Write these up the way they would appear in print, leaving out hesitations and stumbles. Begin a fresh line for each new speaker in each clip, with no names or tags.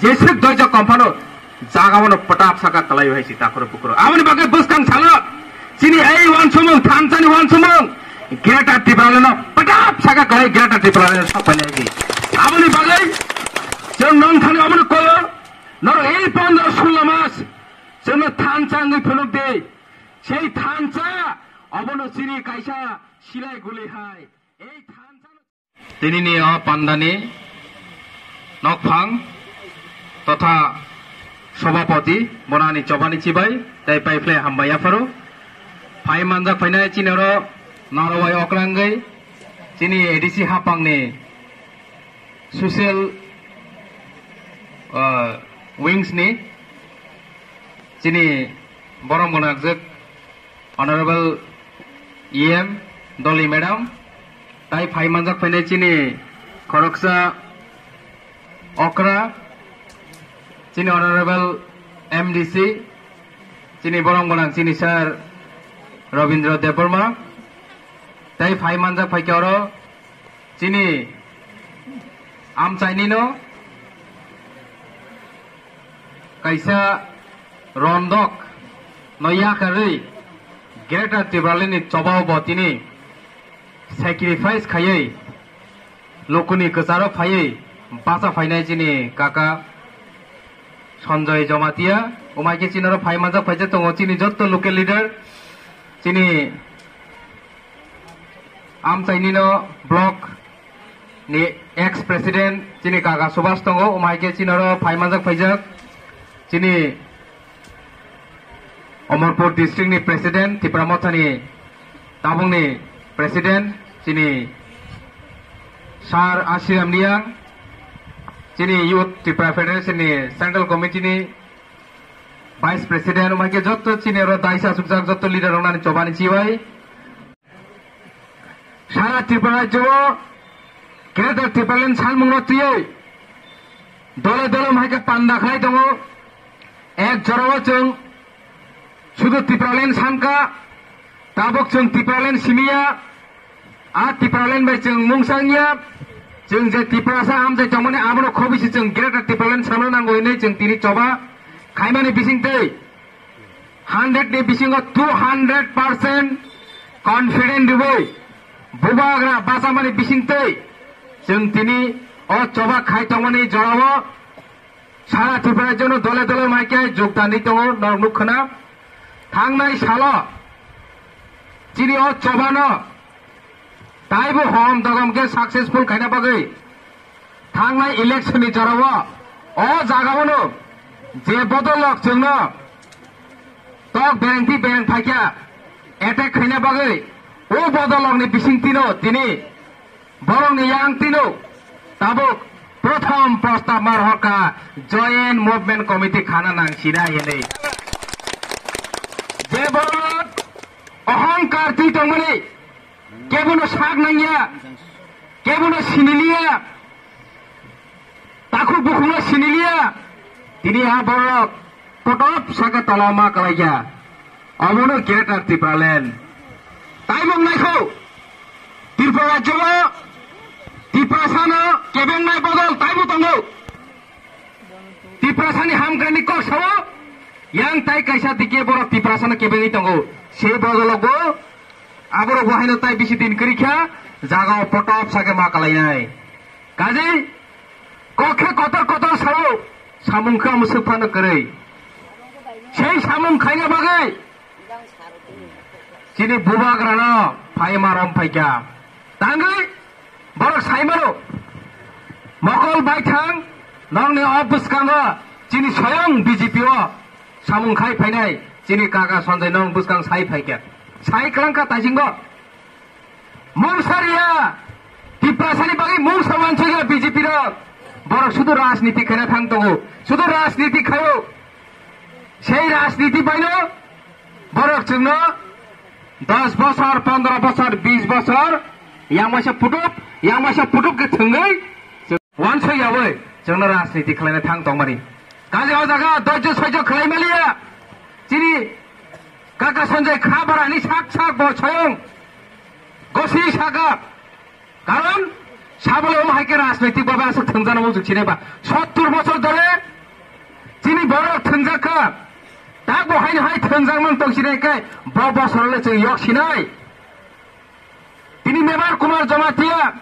जेसे दर्ज कम्फानो जागावनो पटाप साका कलायो है सीताखरो पुकरो आमनि बागे बुस्कां सालो चिनी ए वान सुमुं थानसानि वान सुमुं गेटा टिप्रालेनो पटाप साका कलाय गेटा टिप्रालेनो सपनायगी आमनि बागे जों नन थानो आमनि कोयो नर ए 15-16 मास जोंनो थानसाङै फुलुक दे সেই थानसा अबनो चिनी काइसा सिलाय गुलिहाय ए थानसा तिनिनि पान्दानि नकफां तथा सभापति बनानी चबानी चिबाय ताई पाइफ्ले हामबायाफोरो फाइ मानजा फैनाय चिनरो नारवाय अक्रांगै चिनी एडिसि हापांनि ससियल विंग्स नि चिनी बरम गनागजक ऑनरेबल EM डली मैडम ताई फाइ मानजा फैनाय चिनी खरकसा अक्रा चिनी ऑनरेबल MDC चिनी बरम गनाग चिनी सर रविंद्र देवबर्मा ताई फाइ मानजा फैक्यारो चिनी आमचाइनिनो कैसा रंदक नया करी गेटा टिब्रालेनि चबाव बतिनि सैक्रिफाइस खायै लोकनि कचारो फायै बासा फाइनाय चिनी काका सञ्जय जमातिया उमाइके चिनरो फाइ मानजा फाइजे दङ चिनी जत्तो लोकल लिडार चिनी आमचाइनिनो ब्लक नि एक्स प्रेसिडेंट चिनी काका सुभाष दङ उमाइके चिनरो फाइ मानजा फाइजक चिनी अमरपुर डिस्ट्रिक्ट नि प्रेसिडेंट तिप्रामथानि ताबुंनि प्रेसिडेंट चिनी सार आशिराम नियां चिनी यूथ त्रिपुरा फेडरेशन नि सेंट्रल कमिटी नि वाइस प्रेसिडेंट उमाइके जत्तो चिनी र दाइसा सुकजाक जत्तो लिडार रंनानि चबानि चिबाय सारा त्रिपुरा राज्यो गेदेर त्रिपुरालेन सानमुंनो तियै दले दले उमाइके पान्दा खाय दङ एक जराव जों शुद्ध त्रिपुरालेन सानका ताबक जों त्रिपुरालेन सिमिया आ त्रिपुरालेन बाय जों मुंसांगिया जों जे त्रिपुरासा हामजाय तमने आबनो खबिसि जों ग्रेटर त्रिपुरालेन सामनो नांगौ नै जों तिनि चबा खायमानि बिसिंतै 100 नि बिसिंगो 200% कॉन्फिडेंट दिबै बुबाग्रा बासामानि बिसिंतै जों तिनि अ चबा खाय तमने जराव सारा त्रिपुरा जोंनो दले दले माइके जोगदानि दङ नरमुखना थांनाय सालो चिनी अ चबानो ताइबो हम दगमके सक्सेसफुल खायना बागै थांनाय इलेक्शन नि जराव अ जागावनो जे बदलक जोंनो तक बेंथि बेंक फाइक्या एटेक खायना बागै ओ बदलकनि बिसिंतिनो तिनि बरंनि यांतिनो ताबुक प्रथम प्रस्ताव मारहका जॉइंट मूवमेंट कमिटी खाना नांसिना हेनै जे बरत अहंकार ति तंगमनि केबनो साग नांगिया केबनो सिनिलिया ताखु बुखुनो सिनिलिया तिनि हा बरक पटप साका तलामा कलाइया अमनो गेटर त्रिपुरालेन ताइबं नायखौ त्रिपुरा राज्यो त्रिपुरासानो केबेंनाय बदल ताइबो दंगौ त्रिपुरासानि हामग्रानि कसाव यां ताइ काइसा दिके बर त्रिपुरासानो केबेंनि दंगौ से बदलगो आबरो बहायनो ताइ बिसि दिन करिखा जागाव पटप साके मा कलायनाय गाजै कखे कतर कतर साव सामुंखा मुसुफानो करै সেই सामुं खायना बागै चिनि बुबाग्रानो फाइमारम फाइका तांगै बरक साइमारो मकल बाइथां नंनि अबुस्कांगो चिनि स्वयं बीजेपीओ सामुं खाय फाइनाय चिनि काका सञ्जय नंग बुस्कां साइ फाइका साइ क्रांका ताजिंगो मुंसारिया त्रिपुरासानि बागै मुंसा मानसिया बीजेपी र बरक शुद्ध राजनीति खायना थां दङो शुद्ध राजनीति खायो সেই राजनीति बायनो बरक जोंनो 10 বছর 15 বছর 20 বছর यामासे पुटुक के थंगै वानसै यावै जोंनो राजनीति खालायना थां दंमारि गाजाव जागा दज्ज सज्ज खालायमालिया चिनि काका सञ्जय खाबारानि साक साक बछयं गसि सागा कारण साबले हाइके राजनीतिक भावे आसे थंजानांगौ जोंसिनेबा 70 বছর ধরে Tini borok thunjaka. Tak bohain hai thunjangman tongsinaikai bosorle जों yoksinai. Tini Mebar Kumar Jamatia.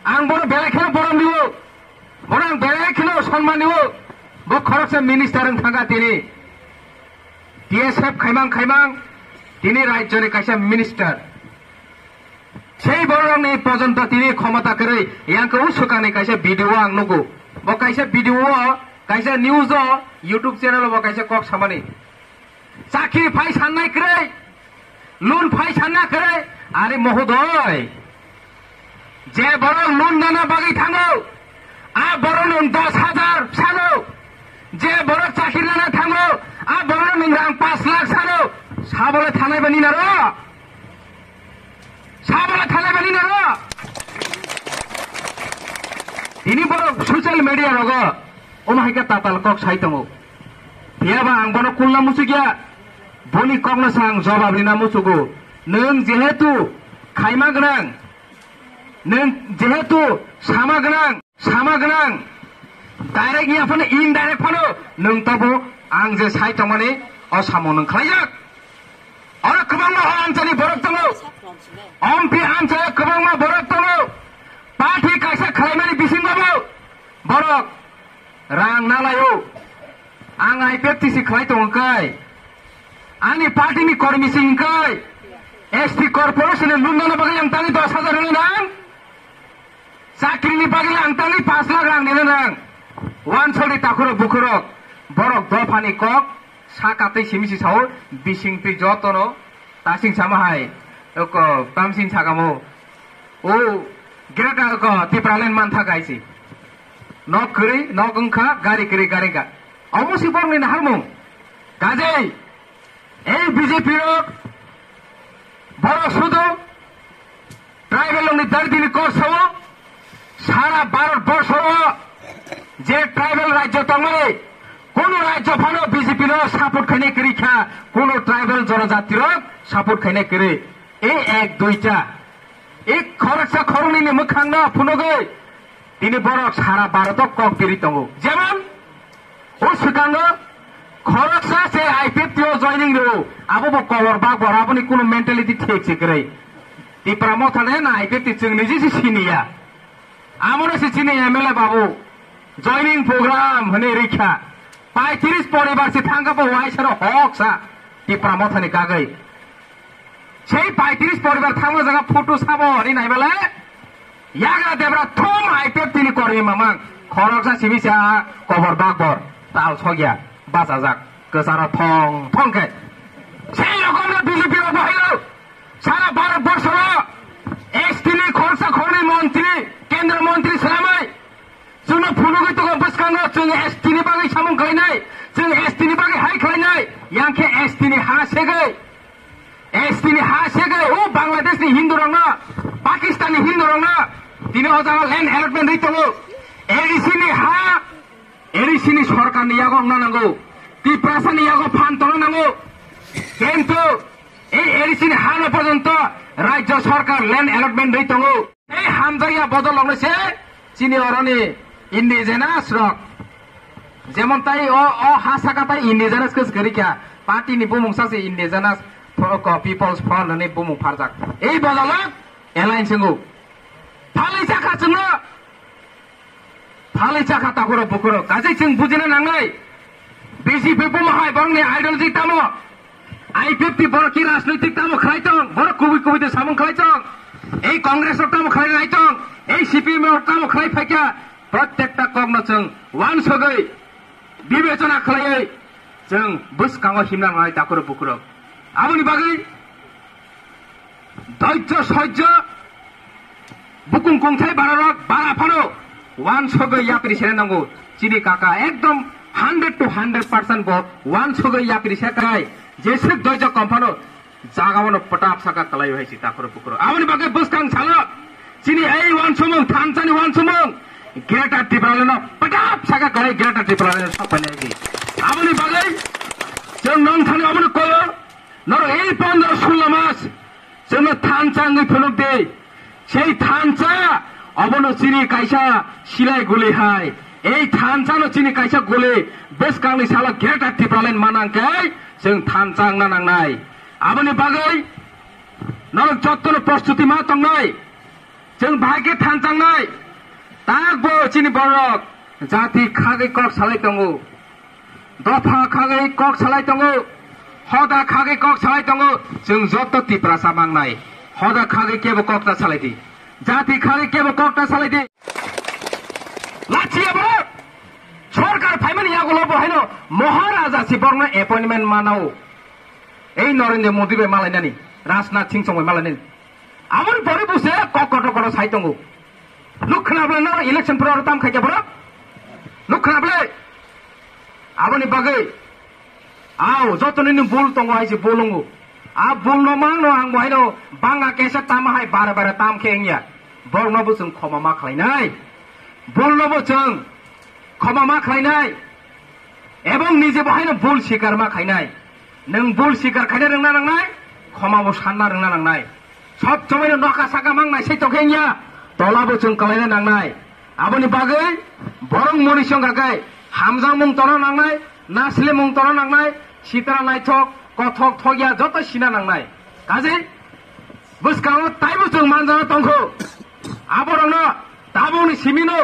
Ang bono belekheno borom diwo. Borang belekheno sonman diwo. Bo khoroksa minister ang thanga tini. DSF khaimang tini rajyoni kaisa minister. Sei borongni porjonto tini khomata kori yangko usukani kaisa video ang nugu. Bo kaisa video kaisa news YouTube channel bo kaisa kok samani. Chakri phai sannai krai. Loan phai sanna krai. Are mohodoy. Je borong loan nana bagi thango. A borong 10,000 sano. Je borong chakri nana thango. A borong rang 5 lakh sano. Sabole thanai bani naro. Sabole thanai bani naro. Ini borong social media rogo. Omahika tatal kok saitongo. Tiaba ang bono kulna musugia. Boni kokna sang jawab rina musugo. Neng jehetu khaima ganang. Neng jehetu sama ganang. Direct ya phone indirect phone neng tabo ang je saitongmani asamo neng khlaijak. Ora kabangma amchani borok tongo. Ampi amchaya kabangma borok tongo. Party kaisa khlaimani bisingbabu. Borok rang nalayo. Ang IPFTC khlai tongkai. Ani party ni kormi singkai. ST Corporation lundana bagai yang tani 10,000 nang. Sakri ni bagai yang tani 5 lakh rang nang. Wan soli takuro bukurok. Borok dofani kok sakate simisi sao bising pi jotono tasing samahai. Oko tamsin sagamo. O geraka ko tipralen mantha gaisi. Nok kri nok ungkha gari kri garika. Omosi borni na harmung. Gajei এই বিজেপির বড় শুধু tribal দর্দিনী করছে সারা ভারতবর্ষ যে tribal রাজ্য তঙ্গে কোন রাজ্য ভালো বিজেপির সাপোর্ট খাইনে করি খা কোন ট্রাইবেল জনজাতির সাপোর্ট খাইনে করে এই এক দুইটা এই খরচা খরণী মোখাং না ফুনগৈ তিনি বড় সারা ভারত কক দেরি তঙ্গ যেমন ও সুকাঙ্গ খরচা সে IPFT জয়নিং रो আবো কবর বা গরাবনি কোন মেন্টালিটি ঠিক করে তিপ্রামো থানে না IPFT जों निजे सिनिया আমনে সিনে এমএলএ বাবু জয়নিং প্রোগ্রাম হনে রেখা 35 পরিবার সে থাঙ্গাবো ওয়াইসার হকসা তিপ্রামো থানে কাগৈ সেই 35 পরিবার থাঙ্গো জায়গা ফটো সাবো নি নাইবালে ইয়াগা দেবরা থম IPFT নি করে মামাং খরচা সিমিসা কবর বাগবর তাল ছগিয়া বাজাজাক গোসারা থংকে সেই রকম বিজেপি হইল সারা ভারতবর্ষ এসটিনি খরচা খরনি মন্ত্রী কেন্দ্র মন্ত্রী সালামাই जों फुनुगै तो बसखाङो जों एसटिनि बागै सामुं खालायनाय जों एसटिनि बागै हाय खालायनाय यांखे एसटिनि हा सेगै ओ बांलादेशनि हिन्दु रंना पाकिस्ताननि हिन्दु रंना दिनै हजागा ल्যান্ড एलटमेन्ट दैतङो एडिसिनि हा एडिसिनि सरकारनि यागो नांगौ ত্রিপুরাসানি ইয়াগো ফান্তনো নাঙ্গো কিন্তু এই এডিসিনি হানো পর্যন্ত রাজ্য সরকার ল্যান্ড অ্যালটমেন্ট दैतङो এই হামজাইয়া বদল লংছে চিনি অরনি ইন্ডিজেনাস রক যেমন তাই ও হাসাকা তাই ইন্ডিজেনাস কস করিকা পার্টিনি বুমুং সাসে ইন্ডিজেনাস পিপলস ফ্রন্ট नि बुमुं फारजाक এই বদলক এলায়েন্স গো ফালাই চাকা जोंनो फालै चाखा ताखुरो बुकुरो गासै जों बुजिनो नाङै বিজেপি বুমাহাই বংনি আইডিयोलॉजी तामो IPFT বড় কি রাজনৈতিক তামো খাইতং বড় কুবিতে সামং খাইতং এই কংগ্রেসর তামো খাই রাইতং এই সিপিএম এর তামো খাই ফাইকা প্রত্যেকটা কগ্ন जों ওয়ান সগৈ বিবেচনা খালাই जों বুসকাঙ হিমনাङাই তাখুरो বুকুरो আমনি বাগै ধৈর্য সহ্য বুকুং কুংথাই বারারক বারা ফানো ওয়ান সগৈ ইয়াপিরি সেরে নাঙ্গো চিনি কাকা একদম 100 to 100% bo one sogoi yapiri sekai jesek dojo kompano jagawono potap saka kalai hoisi takoro pukoro amoni bagai buskang salo chini ei one sumong thanchani one sumong greater tripraleno potap saka kalai greater tripraleno sapane gi amoni bagai जों नं थाने amoni koyo noro ei 15-16 mas जोंनो थानचाङै फुलुक दे sei thancha abono chini kaisa silai guli hai এই थानसानो चिनि काइसा गले बेसकांनि साला ग्रेटार टिप्रालेन मानांखाय जों थानसां नांनाय आबोनि बागै नरक जत्तनो प्रस्तुति मा तंनाय जों भागे थानसांनाय तागबो चिनि बरक जाति खागै कक सालाय दंगो दफा खागै कक सालाय दंगो हदा खागै कक सालाय दंगो जों जत्त टिप्रासा मांनाय हदा खागै केबो ककटा सालायदि जाति खागै केबो ककटा सालायदि लाचिया बरक सरकार फाइमान यागुलो बहायनो महाराजा सिबरनो एपॉइंटमेंट मानाव এই নরেন্দ্র মোদী বে মালাইনানি রাজনাথ সিং সঙ্গে মালাইনানি আমন পরে বুঝে ককট কট সাইতঙ্গো লুখনাবলে না ইলেকশন পরে তাম খাইকে বড় লুখনাবলে আমনি বাগে আও যতনি বুল তঙ্গ হাইছে বুলঙ্গো আ বুল ন মাংনো আং বহাইনো বাঙ্গা কেসা তাম হাই বারে বারে তাম খেংয়া বর্ণবো जों ক্ষমা मा খাইনাই বুলনবো जों ক্ষমা मा খাইনাই এবং নিজে বহাইনো বুল স্বীকার मा খাইনাই नों बुल सिकार खायनो रोंना नांनाय खमाबो सानना रोंना नांनाय सब समायनो नखा साका मांनाय सैतखेंया तलाबो जों कालायनो नांनाय आबोनि बागै बरं मनिसं गागाय हामजा मुं तनो नांनाय नासले मुं तनो नांनाय सितारा नायथक कथक थगिया जत सिना नांनाय काजे बुसकाङो ताइबो जों मानजाना तंखो आबरंनो दाबोनि सिमिनो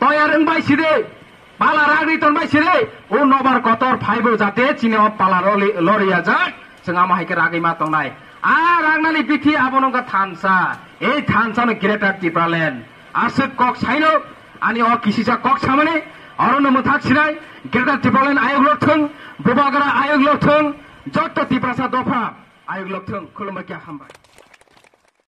तया रोंबाय सिदे पाला रागनि तनबाय सिरे ओ नबार कतर फाइबो जाते चिने पाला लरिया जा जों आमाहायके रागै मा तंनाय आ रागनानि बिथि आबनंगा थानसा ए थानसानो ग्रेटार टिप्रालेन आसो कक साइनो आनि अ किसिसा कक सामने अरनो मथाक सिनाय ग्रेटार टिप्रालेन आयोग लथों बबागरा आयोग लथों जत्त टिप्रासा दफा आयोग लथों खुलुमबाय हामबाय